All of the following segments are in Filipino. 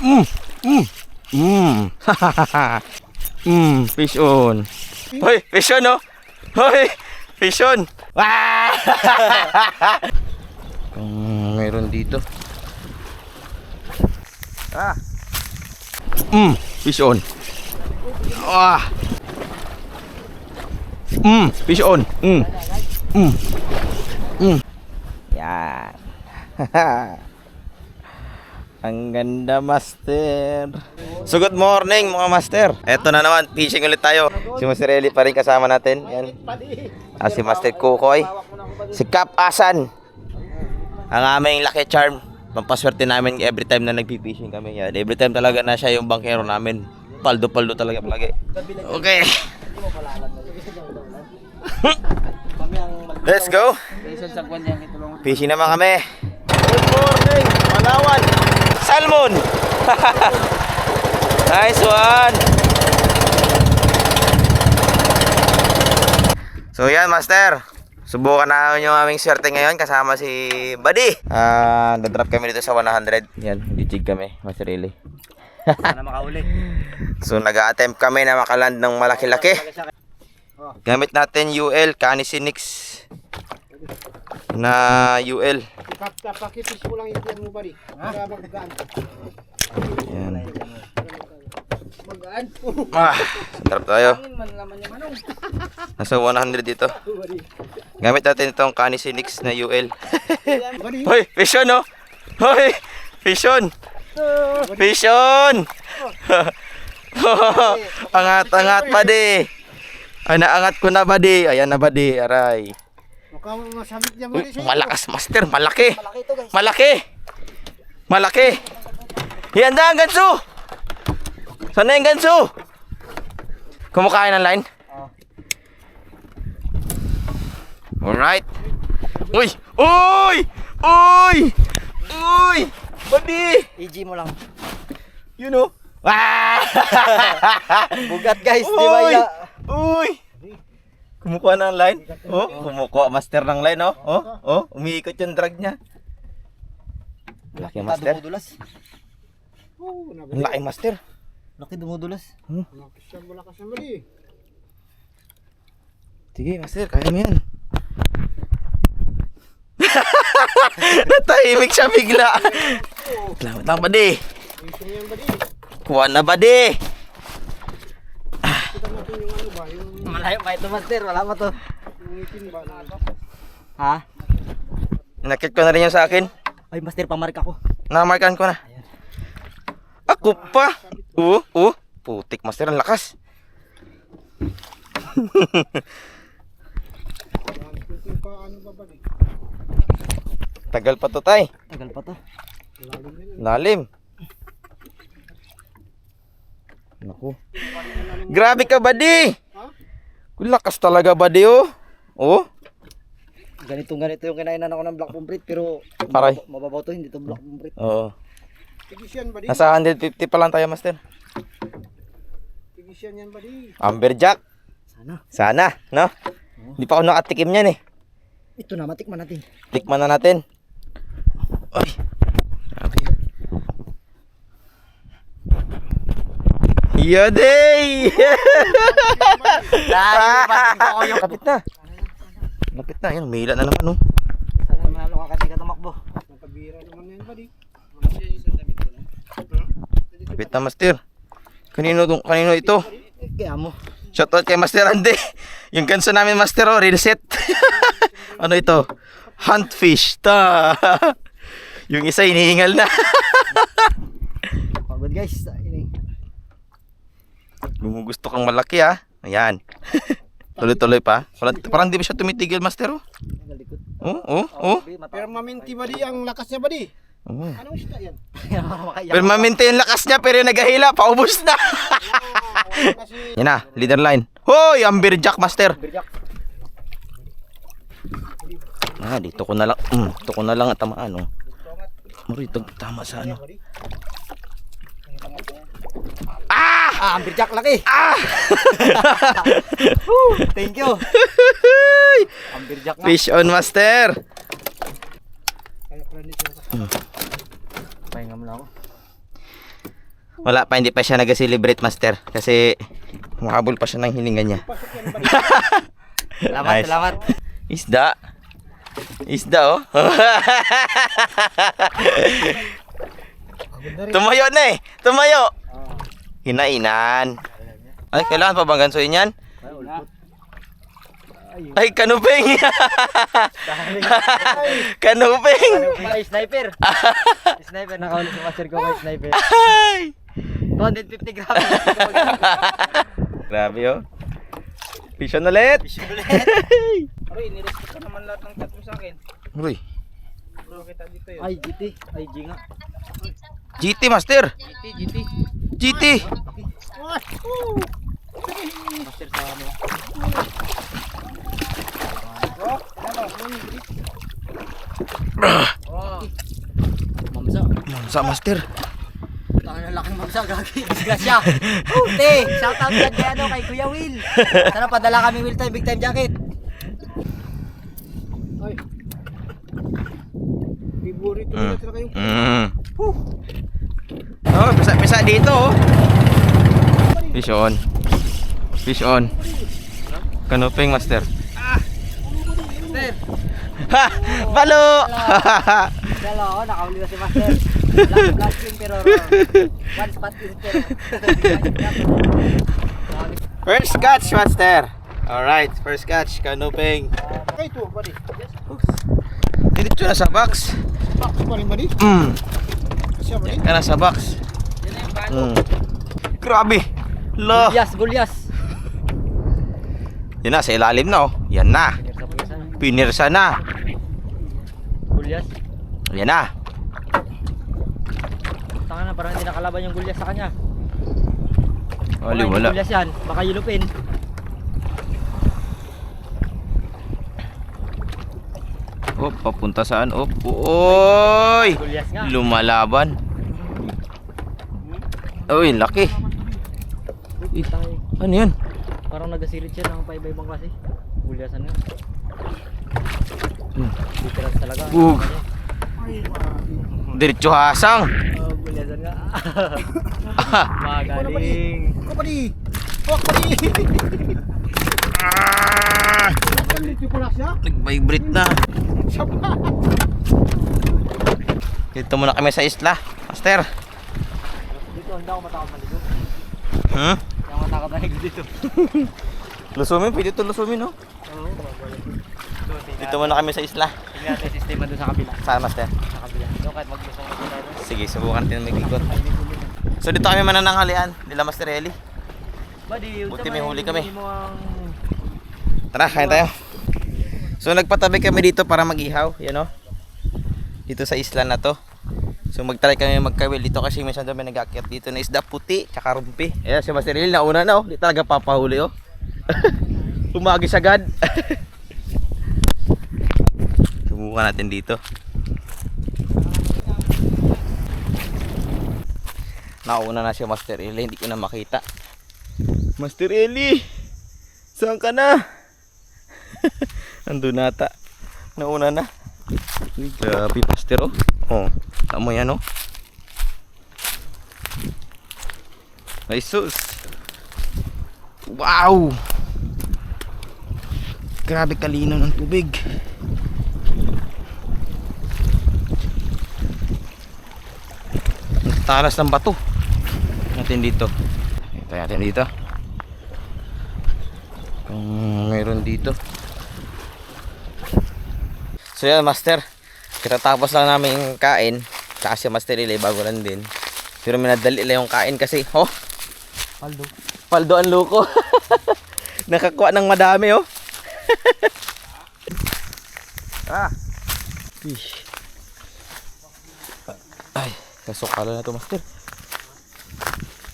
Mm. Mm. Mm. Fish on. Hoy, fish on, oh. Hoy, fish on. Ah! Meron dito. Ah. Fish on. Ah. Fish on. Yan. Ang ganda, master. So good morning mga master. Eto na naman, fishing ulit tayo. Si Master Eli pa rin kasama natin. Yan. Si Master Kukoy. Si Cap Asan. Ang aming lucky charm. Pampaswerte namin every time na nagpi-fishing kami. Yan. Every time talaga na siya yung bankero namin. Paldo-paldo talaga palagi. Okay. Let's go. Fishing naman kami. Good morning, Palawan. Salmon. Nice one. So yan, master. Subukan namin yung aming swerte ngayon kasama si Buddy. Dadrop kami dito sa 100. Yan, jig kami, Master Eli. Sana makauli. So nag-a-attempt kami na makaland ng malaki-laki. Gamit natin UL, Canisinix na UL. Pakitis mo lang yung tiyan mo, Buddy. Para maggaan. Yan. Maggaan? Sarap tayo. Nasa 100 dito. Gamit natin itong Canisinix na UL. Hoy, fish on, oh. Hoy, fish on. Fish on. Angat-angat, Buddy. Ay, naangat ko na, Buddy. Ayan na, Buddy. Aray. Mukhang masamit niya, Buddy. Malakas, master. Malaki. Malaki. Malaki. Yan na ang ganso. Sana yung ganso. Kumakain ng line? Alright. Uy! Uy! Uy! Uy! Buddy! EG mo lang. You know? Ah! Bugat, guys. Di Uy! ba ya? Uy! Kumukuha ng line? Oh, kumukuha master ng line, oh. Oh, umiikot yung drag niya. Laki master. Dumudulas. Ang laki master. Laki dumudulas. Siya mo lakas naman eh. Sige, master, kaya mo yan. Natahimik siya bigla. Salamat lang, Buddy. Kuha na, Buddy. Malayo pa ito, Master. Wala pa to. Ha? Nakit ko na rin yung sa akin. Ay, Master, pamark ako. Namarkan ko na. Ako pa. Putik, master, ang lakas. Tagal pa to, tay. Tagal pa to. Lalim. Naku. Grabe ka, Buddy. Lakas talaga, Buddy, oh. Oh. Ganito yung kinainan ako ng black pomfret, pero Paray. mababaw to, hindi to black pomfret. Oo. Tigis yan, Buddy. Nasa 150 pa lang tayo, master. Tigis yan, Buddy. Amberjack. Sana, no? Hindi pa ako nakatikim niyan, eh. Ito na, matikman natin. Tikman na natin. Ay. Grabe. Yaday! Lapit na. Lapit na. Yan, umihila na naman, oh. Sana mahalo ka kasi katamakbo. Napabira naman yan, Buddy. Lapit na, master. Kanino ito? Kaya mo. Shoutout kay Master Andy. Yung ganso namin, master, oh, real set. Ano ito? Huntfish. Ta. Yung isa hinihingal na. Pagod, guys. Gusto kang malaki, ha. Ayan. Tuloy-tuloy pa. Parang di ba siya tumitigil, master, oh? Oh. Pero maminti, Buddy, ang lakas niya, Buddy. Oh. Anong isda yan? Pero maminti yung lakas niya, pero yung naghahila, paubos na. Yan na, leader line. Hoy, Amberjack, master. Dito ko na lang. Dito ko na lang at tamaan, oh. Marito, tama sa ano. Amberjack, laki. Thank you. Amberjack nga. Fish on, master. Pahinga mo lang ako. Wala pa, hindi pa siya nag-celebrate, Master. Kasi humahabol pa siya ng hininga niya. Salamat, Nice. salamat. Isda. Isda, oh. Tumayo na eh. Tumayo. Hinainan. Ay, kailangan pa bang gansuin yan? Ay, kanuping. Kanuping. Ay, sniper. Sniper, nakaulit sa master ko kay sniper. Ay. 250 grams. Grabe, oh. Fish on ulit. Aroy, nirespeto ka naman lahat ng chat mo sa akin. Uy. Bro, kita dito yun. Ay, GT. Ay, G nga. GT, Master. GT. GT. Master sa ano. Mamsa. Sa Master. Tangan ang laking mamsa, gagi. Disgrasya. Te, shout out yan kay ano, kay Kuya Will. Sana padala kami Will time, big time jacket. Ay. Favorite Mm. Mm. Oh, pisa dito, oh. Fish on. Fish on. Kanuping, Master. Master. Ha! Balo! Dalo ako, nakahuli na si Master. Last swing pero one spot is pero. First catch, Master. Alright, first catch, kanuping. Okay, ito, buddy. Dito na sa box. Box pa rin, buddy. Siya, buddy. Yan na sa box. Yan na yung bago. Grabe. Lo. Gulyas. Yan na, sa ilalim na, oh. Yan na. Pinirsa na. Gulyas. Yan na. Tanga na, parang hindi nakalaban yung gulyas sa kanya. Wala, Baka hindi wala. Gulyas yan, baka yulupin. Op, papunta saan? Op. Oy! Gulyas nga. Lumalaban. Uy, laki. Uy, tayo. Ano yun? Parang nagasirit siya ng paiba-ibang klase. Gulyasan nga. Literal talaga. Ug. Diretso hasang. Oh, gulyasan nga. Magaling. Kapadi! Huwag padi! Dito pala siya? Nag-vibrate na. Siya pa! Dito muna kami sa isla, Master. Dito, hindi ako matakot maligo. Hmm? Hindi ako matakot maligo dito. Lusumin, pwede ito lusumin, no? Oo, Dito muna kami sa isla. tingnan natin yung sistema doon sa kabila. Saan, Master? Sa kabila. Doon kahit maglusong ko tayo. Sige, subukan natin mag-ikot. So dito kami manananghalian nila Master Eli. Buddy, Buti may huli kami. Mo ang... Tara, kain tayo. So nagpatabi kami dito para mag-ihaw, yan o. Dito sa isla na to. So magtry kami magkawil dito kasi minsan doon may nag-aakyat dito na isda puti tsaka rumpi. Ayan si Master Eli, nauna na, oh. Di talaga papahuli, oh. Umagis agad. Subukan natin dito. Nauna na si Master Eli, hindi ko na makita. Master Eli, saan ka na? Nandun nata. Nauna na. Uy, grabe, Master, oh. Oh, tama yan, oh. Ay, sus. Wow! Grabe kalinaw ng tubig. Ang talas ng bato. Natin dito. Ito natin dito. Kung mayroon dito. So yan, Master. Katatapos lang namin kain. Kasi Master Eli bago lang din. Pero minadali lang yung kain kasi, oh, Paldo. paldo ang loko. Nakakuha ng madami, oh. Ah. Fish. Ay, kasukalan na to, Master.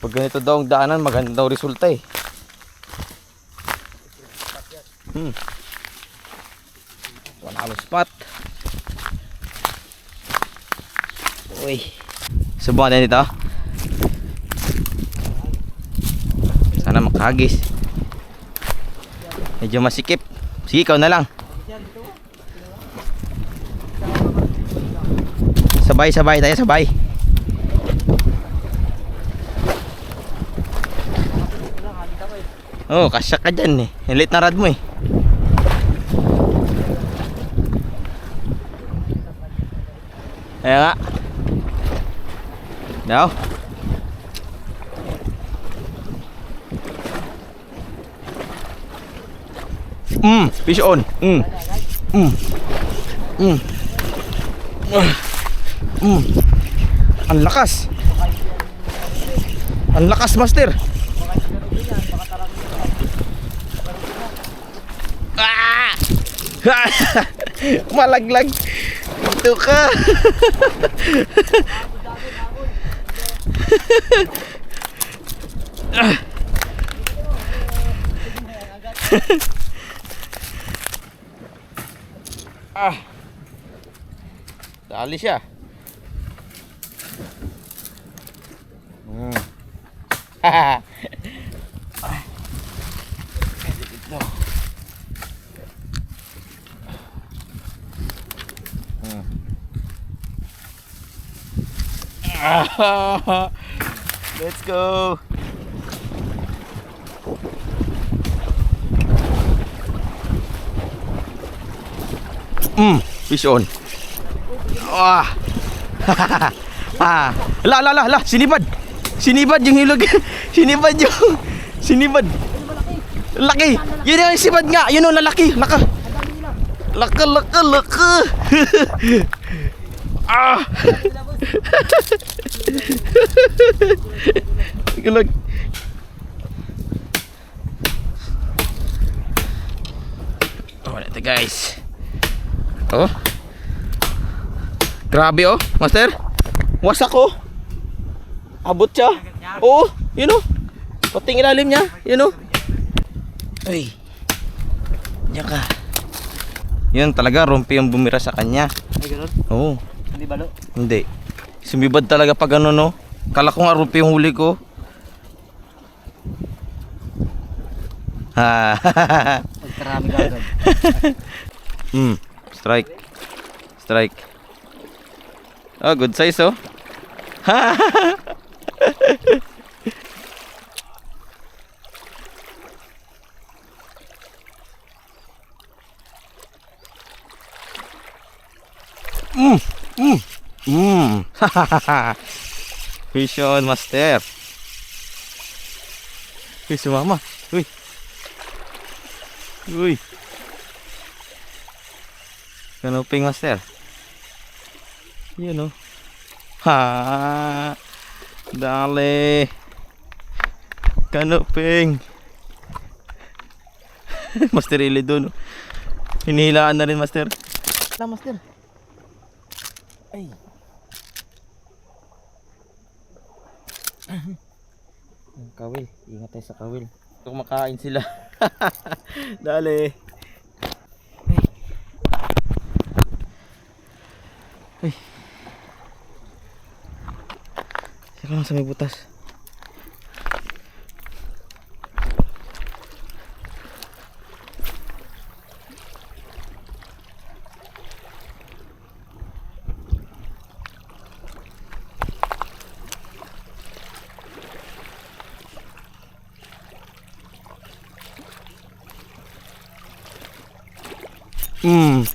Pag ganito daw ang daanan, maganda daw resulta, eh. Panalo spot. Uy. Subukan natin dito. Sana makahagis. Medyo masikip. Sige, ikaw na lang. Sabay tayo, sabay. Oh, kasya ka dyan eh. Late na rad mo eh. Kaya nga. Daw. Fish on. Ang lakas. Ang lakas, master. Ah! Malaglag. Ito ka. Dali siya. Let's go. Fish on. Wah. La, sinibad. Sinibad yung hilog. Sinibad. Laki. Yun yung sinibad nga. Yun yung lalaki. Laka. Hilog. Oh, ito guys. Oh. Grabe oh, master. Wasak oh. Abot siya. Oo, yun oh. Pating ilalim niya, yun oh. Ay. Diyan ka. Yun talaga, rumpi yung bumira sa kanya. Ay, ganun? Oo. Hindi balo? Hindi. Sumibad talaga pag ano no. Kala ko nga rumpi yung huli ko. Ha. Magkarami ka agad. Strike. Strike. Oh, good size oh. Fish on, master. Uy, sumama. Uy. Uy. Kanuping, master. Yun oh. Ha. Dali. Kanuping. Master ili doon. Hinihilaan na rin, master. Tama, master. Ay. Ang kawil, ingat tayo sa kawil. Kumakain sila. Dali. Ay. Saka lang sa may butas.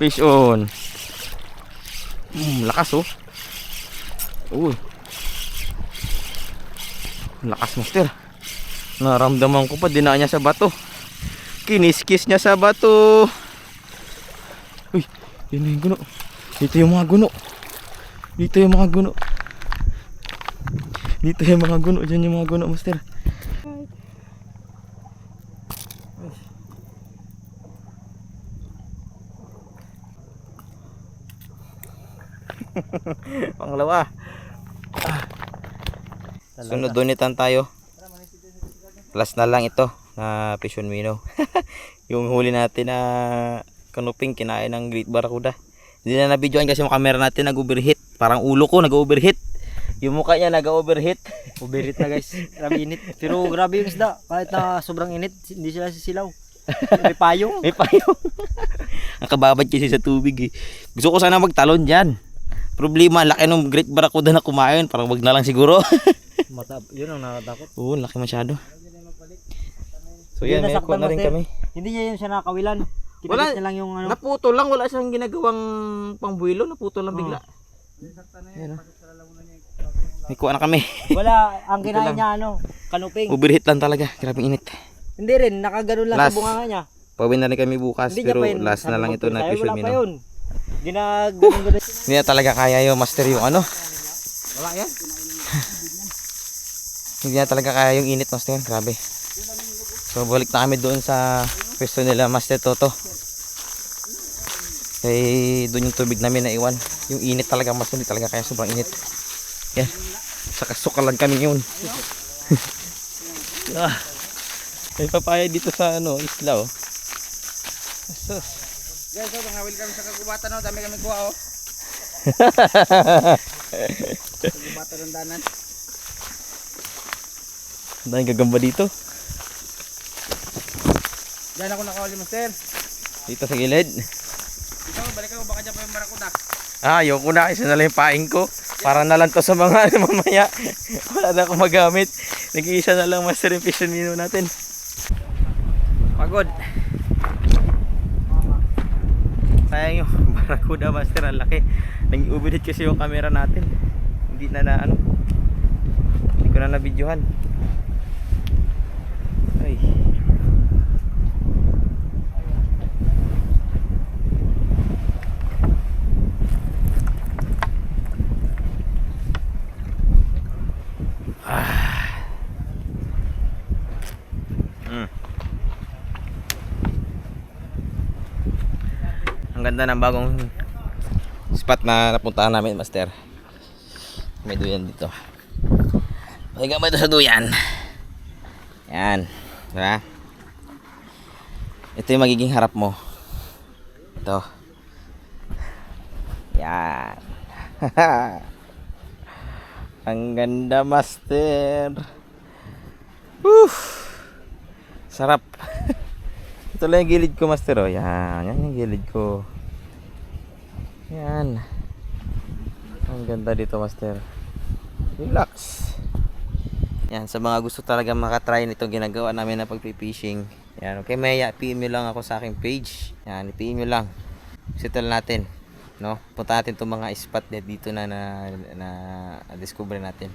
Fish on. Lakas oh. Uy. Lakas, master. Naramdaman ko pa, dinaan niya sa bato. Kiniskis niya sa bato. Uy, yun na yung guno. Dito yung mga guno. Dito yung mga guno. Dito yung mga guno. Diyan yung mga guno, master. Pangalawa. Sunod dunitan tayo. Last na lang ito na fish on minnow. Yung huli natin na kanuping kinain ng great barracuda. Hindi na na-videoan kasi yung camera natin nag-overheat. Parang ulo ko nag-overheat. Yung mukha niya nag-overheat. Overheat na guys. Grabe init. Pero grabe yung isda. Kahit na sobrang init, hindi sila sisilaw. May payong. May payong. Ang kababad kasi sa tubig eh. Gusto ko sana magtalon dyan. Problema, laki ng great barracuda na kumain. Parang wag na lang siguro. Yun ang nakatakot. Oo, laki masyado. So yan, may kuha na rin kami. Hindi niya yun siya nakawilan. Wala, Kinabit niya lang yung ano. naputol lang, wala siyang ginagawang pangbuwilo, naputol lang bigla. Ayan, oh. May kuha na kami. Wala, ang Dito kinain lang. niya ano, kanuping. Overheat lang talaga, grabe init. Hindi rin, nakaganon lang Last. sa bunganga niya. Pauwi na rin kami bukas, Hindi niya pero pa yun. last na lang ito na Sabi, episode wala pa mino. yun. Ginaganon. Hindi na talaga kaya yung master yung ano. Wala yan. Hindi na talaga kaya yung init master, grabe. So balik na kami doon sa pwesto nila Master Toto. Kaya doon yung tubig namin na iwan. Yung init talaga mas hindi talaga kaya sobrang init. Yan. Sa kasukalan kami yun. Ah. May papaya dito sa ano, isla oh. Asus. Guys, so mga welcome sa kagubatan, no? Dami kami kuha, oh. Kagubatan ng danan. Dahil gagamba dito. Diyan ako nakawali, master. Dito sa gilid. Ikaw, balik ako, baka dyan pa yung barakuda. Ah, yung kuna, isa na lang yung paing ko. Para na lang to sa mga mamaya. Wala na akong magamit. Nag-iisa na lang master yung fish mino natin. Pagod. Sayang yung barakuda master, ang laki. Nag-ubidit kasi yung camera natin. Hindi na ano. Hindi ko na na-videohan. Ay. Ang ganda ng bagong spot na napuntahan namin master. May duyan dito. Pahiga mo ito sa duyan. Yan, diba? Ito yung magiging harap mo. Ito. Yan. Ang ganda master. Sarap. Ito lang yung gilid ko master, oh. Yan, yan yung gilid ko. Yan. Ang ganda dito master. Relax. Yan, sa mga gusto talaga makatry nitong ginagawa namin na pagpipishing. Yan, okay, Maya, PM nyo lang ako sa aking page. Yan, PM nyo lang. Settle natin, no? Punta natin itong mga spot dito na discover natin.